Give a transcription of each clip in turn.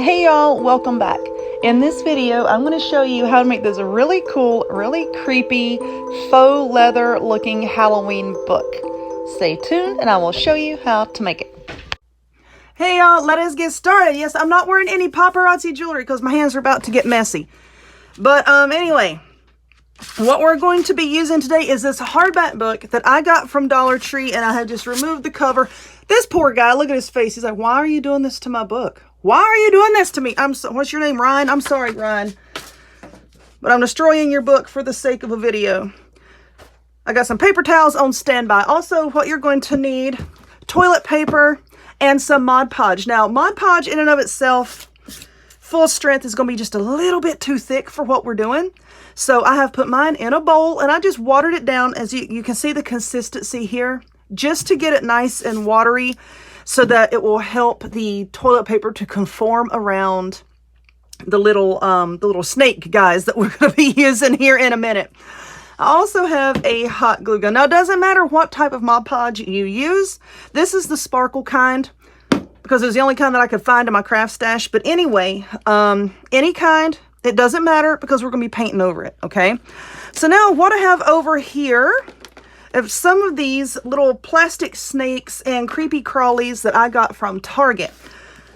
Hey y'all, welcome back. In this video, I'm going to show you how to make this really cool, really creepy, faux leather looking Halloween book. Stay tuned and I will show you how to make it. Hey y'all, let us get started. Yes, I'm not wearing any paparazzi jewelry because my hands are about to get messy. But anyway, what we're going to be using today is this hardback book that I got from Dollar Tree, and I have just removed the cover. This poor guy, look at his face. He's like, why are you doing this to my book? Why are you doing this to me? What's your name, Ryan? I'm sorry, Ryan. But I'm destroying your book for the sake of a video. I got some paper towels on standby. Also, what you're going to need, toilet paper and some Mod Podge. Now, Mod Podge in and of itself, full strength, is going to be just a little bit too thick for what we're doing. So I have put mine in a bowl and I just watered it down. As you can see the consistency here, just to get it nice and watery so that it will help the toilet paper to conform around the little snake guys that we're going to be using here in a minute. I also have a hot glue gun. Now, it doesn't matter what type of Mod Podge you use. This is the sparkle kind because it was the only kind that I could find in my craft stash. But anyway, any kind, it doesn't matter because we're going to be painting over it, okay? So now what I have over here is some of these little plastic snakes and creepy crawlies that I got from Target.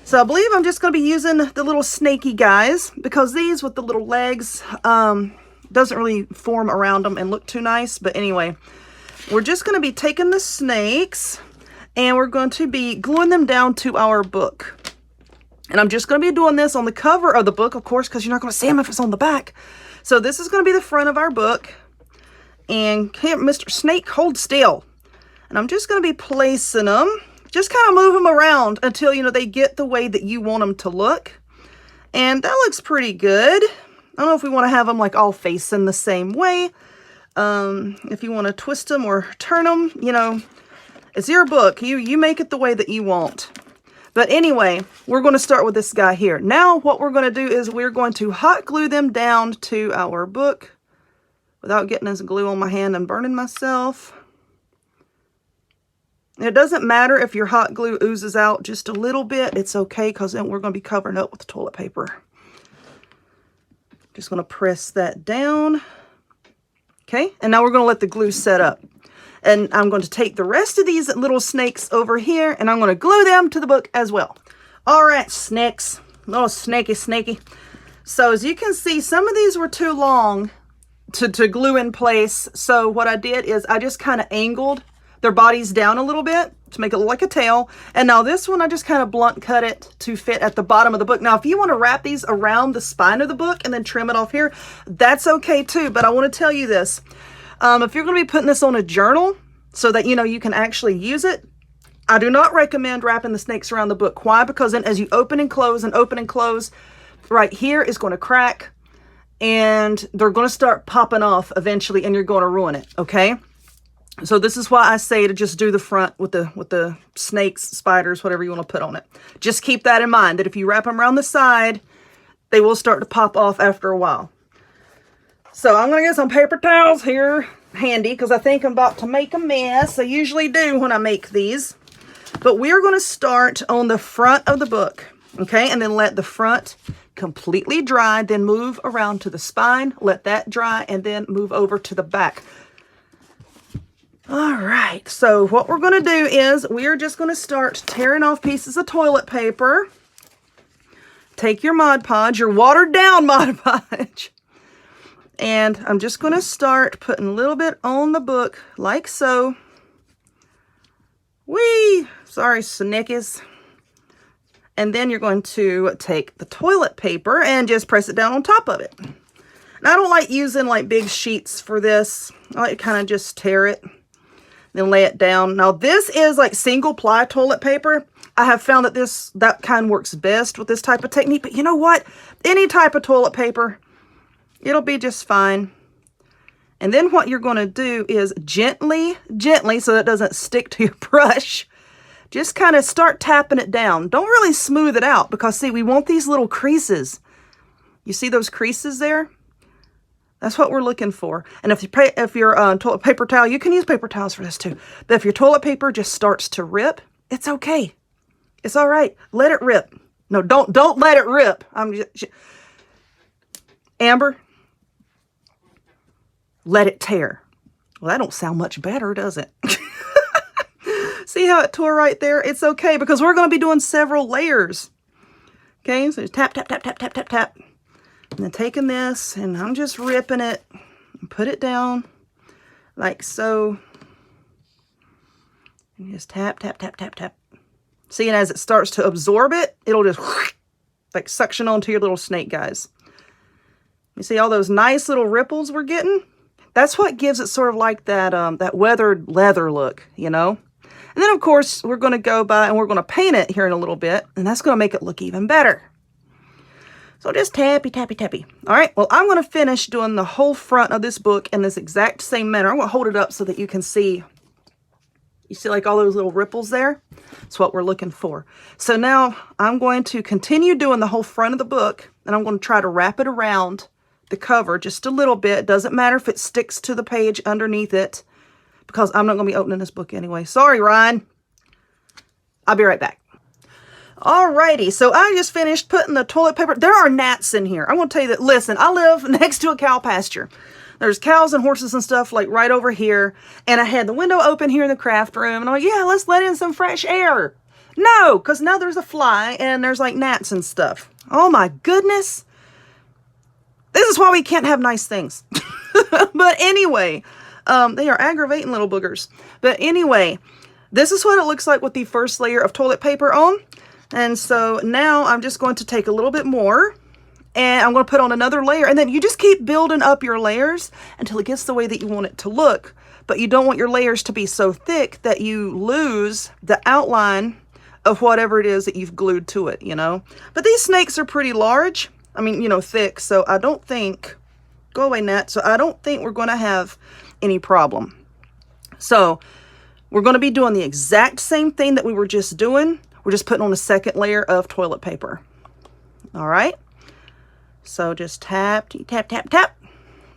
So I believe I'm just going to be using the little snaky guys because these with the little legs doesn't really form around them and look too nice. But anyway, we're just going to be taking the snakes and we're going to be gluing them down to our book. And I'm just going to be doing this on the cover of the book, of course, because you're not going to see them if it's on the back. So this is going to be the front of our book. And Mr. Snake, hold still. And I'm just going to be placing them. Just kind of move them around until, you know, they get the way that you want them to look. And that looks pretty good. I don't know if we want to have them like all facing the same way. If you want to twist them or turn them, you know, it's your book. You make it the way that you want. But anyway, we're going to start with this guy here. Now what we're going to do is we're going to hot glue them down to our book without getting this glue on my hand and burning myself. It doesn't matter if your hot glue oozes out just a little bit. It's okay because then we're going to be covering up with the toilet paper. Just going to press that down. Okay, and now we're going to let the glue set up. And I'm going to take the rest of these little snakes over here and I'm going to glue them to the book as well. All right, snakes. Little snaky. So as you can see, some of these were too long to glue in place. So what I did is I just kind of angled their bodies down a little bit to make it look like a tail. And now this one, I just kind of blunt cut it to fit at the bottom of the book. Now, if you want to wrap these around the spine of the book and then trim it off here, that's okay too. But I want to tell you this. If you're going to be putting this on a journal so that, you know, you can actually use it, I do not recommend wrapping the snakes around the book. Why? Because then as you open and close, right here is going to crack and they're going to start popping off eventually and you're going to ruin it, okay? So this is why I say to just do the front with the snakes, spiders, whatever you want to put on it. Just keep that in mind that if you wrap them around the side, they will start to pop off after a while. So I'm going to get some paper towels here handy because I think I'm about to make a mess. I usually do when I make these. But we're going to start on the front of the book, okay? And then let the front completely dry, then move around to the spine, let that dry, and then move over to the back. All right, so what we're going to do is we're just going to start tearing off pieces of toilet paper. Take your Mod Podge, your watered down Mod Podge. And I'm just going to start putting a little bit on the book, like so. Whee! Sorry, snickies. And then you're going to take the toilet paper and just press it down on top of it. Now, I don't like using like big sheets for this. I like to kind of just tear it, then lay it down. Now, this is like single ply toilet paper. I have found that that kind works best with this type of technique. But you know what? Any type of toilet paper, it'll be just fine. And then what you're going to do is gently, so that it doesn't stick to your brush, just kind of start tapping it down. Don't really smooth it out because, see, we want these little creases. You see those creases there? That's what we're looking for. And if your toilet paper towel, you can use paper towels for this too. But if your toilet paper just starts to rip, it's okay. It's all right. Let it rip. No, don't let it rip. Amber, let it tear. Well, that don't sound much better, does it? See how it tore right there? It's okay because we're going to be doing several layers. Okay, so just tap, tap, tap, tap, tap, tap, tap. And then taking this and I'm just ripping it and put it down like so. And just tap, tap, tap, tap, tap. See, and as it starts to absorb it, it'll just like suction onto your little snake guys. You see all those nice little ripples we're getting? That's what gives it sort of like that, that weathered leather look, you know? And then, of course, we're going to go by and we're going to paint it here in a little bit. And that's going to make it look even better. So just tappy, tappy, tappy. All right, well, I'm going to finish doing the whole front of this book in this exact same manner. I'm going to hold it up so that you can see. You see like all those little ripples there? That's what we're looking for. So now I'm going to continue doing the whole front of the book. And I'm going to try to wrap it around the cover just a little bit. Doesn't matter if it sticks to the page underneath it, because I'm not going to be opening this book anyway. Sorry, Ryan. I'll be right back. Alrighty, so I just finished putting the toilet paper. There are gnats in here. I want to tell you that, listen, I live next to a cow pasture. There's cows and horses and stuff like right over here. And I had the window open here in the craft room. And I'm like, yeah, let's let in some fresh air. No, because now there's a fly and there's like gnats and stuff. Oh my goodness. This is why we can't have nice things. But anyway, they are aggravating little boogers. But anyway, this is what it looks like with the first layer of toilet paper on. And so now I'm just going to take a little bit more and I'm going to put on another layer. And then you just keep building up your layers until it gets the way that you want it to look. But you don't want your layers to be so thick that you lose the outline of whatever it is that you've glued to it, you know. But these snakes are pretty large. I mean, you know, thick. So I don't think, go away, Nat. So I don't think we're going to have any problem. So we're going to be doing the exact same thing that we were just doing. We're just putting on a second layer of toilet paper. All right. So just tap, tap, tap, tap.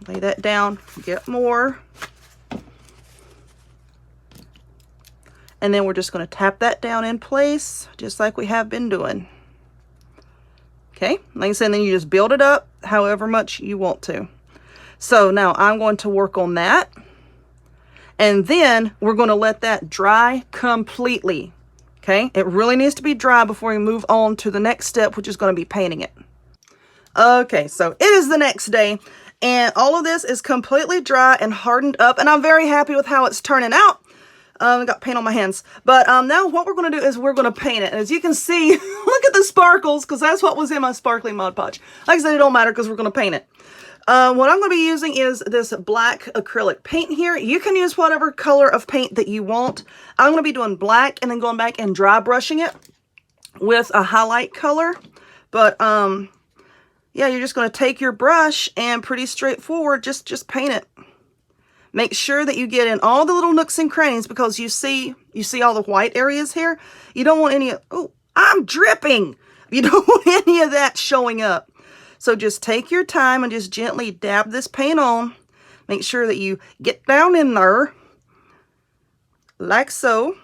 Lay that down. Get more. And then we're just going to tap that down in place, just like we have been doing. Okay. Like I said, then you just build it up however much you want to. So now I'm going to work on that. And then we're going to let that dry completely. Okay. It really needs to be dry before we move on to the next step, which is going to be painting it. Okay. So it is the next day and all of this is completely dry and hardened up. And I'm very happy with how it's turning out. I got paint on my hands. But now what we're going to do is we're going to paint it. And as you can see, look at the sparkles, because that's what was in my sparkly Mod Podge. Like I said, it don't matter because we're going to paint it. What I'm going to be using is this black acrylic paint here. You can use whatever color of paint that you want. I'm going to be doing black and then going back and dry brushing it with a highlight color. But yeah, you're just going to take your brush and pretty straightforward, just paint it. Make sure that you get in all the little nooks and crannies because you see all the white areas here. You don't want any, oh, I'm dripping. You don't want any of that showing up. So just take your time and just gently dab this paint on. Make sure that you get down in there like so.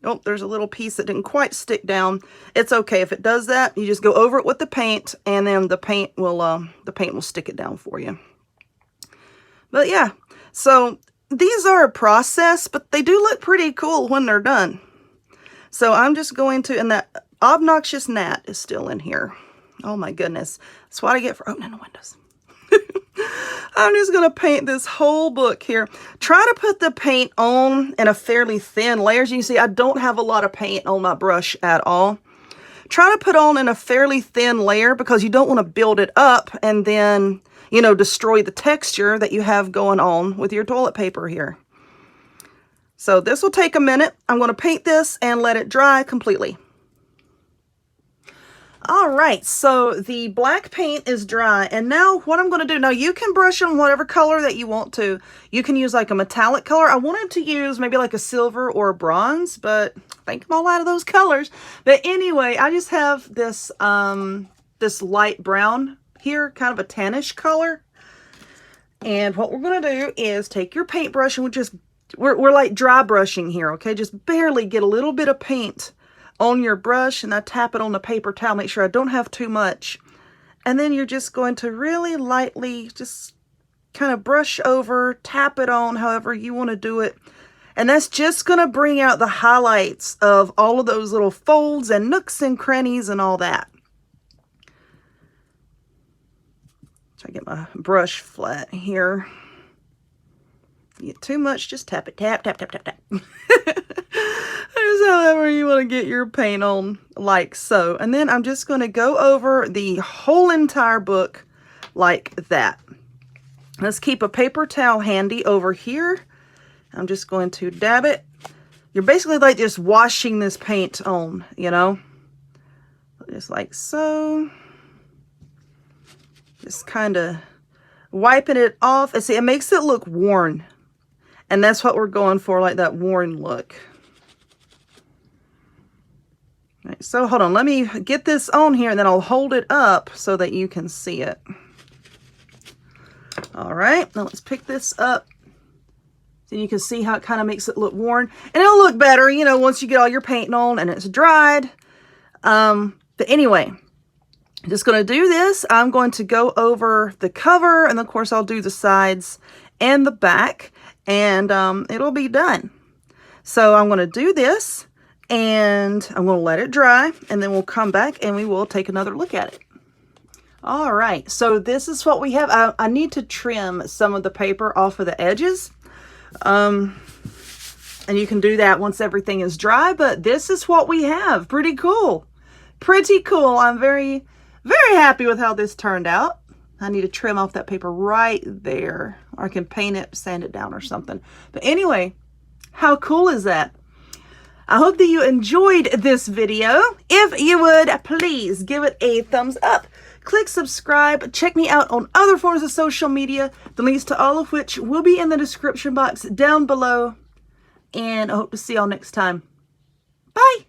Oh, there's a little piece that didn't quite stick down. It's okay if it does that. You just go over it with the paint and then the paint will stick it down for you. But yeah. So these are a process, but they do look pretty cool when they're done. So I'm just going to, and that obnoxious gnat is still in here. Oh my goodness. That's what I get for opening the windows. I'm just going to paint this whole book here. Try to put the paint on in a fairly thin layer. As you can see, I don't have a lot of paint on my brush at all. Try to put on in a fairly thin layer because you don't want to build it up and then, you know, destroy the texture that you have going on with your toilet paper here. So this will take a minute. I'm going to paint this and let it dry completely. All right, so the black paint is dry, and now what I'm going to do, now you can brush on whatever color that you want to. You can use like a metallic color. I wanted to use maybe like a silver or a bronze, but I think I'm all out of those colors. But anyway, I just have this, this light brown here, kind of a tannish color. And what we're going to do is take your paintbrush and we're like dry brushing here, okay? Just barely get a little bit of paint on your brush, and I tap it on the paper towel, make sure I don't have too much. And then you're just going to really lightly just kind of brush over, tap it on however you want to do it. And that's just going to bring out the highlights of all of those little folds and nooks and crannies and all that. Try to get my brush flat here. You get too much, just tap it. Tap, tap, tap, tap, tap. Just however you want to get your paint on, like so. And then I'm just going to go over the whole entire book like that. Let's keep a paper towel handy over here. I'm just going to dab it. You're basically like just washing this paint on, you know. Just like so. Just kind of wiping it off. And see, it makes it look worn. And that's what we're going for, like that worn look. All right, so hold on, let me get this on here and then I'll hold it up so that you can see it. All right, now let's pick this up. So you can see how it kind of makes it look worn. And it'll look better, you know, once you get all your paint on and it's dried. But anyway, I'm just going to do this. I'm going to go over the cover, and of course I'll do the sides and the back, and it'll be done. So I'm going to do this, and I'm going to let it dry, and then we'll come back and we will take another look at it. All right, so this is what we have. I need to trim some of the paper off of the edges. And you can do that once everything is dry, but this is what we have. Pretty cool. Pretty cool. I'm very, very happy with how this turned out. I need to trim off that paper right there, or I can paint it, sand it down or something. But anyway, how cool is that? I hope that you enjoyed this video. If you would, please give it a thumbs up. Click subscribe. Check me out on other forms of social media, the links to all of which will be in the description box down below. And I hope to see y'all next time. Bye.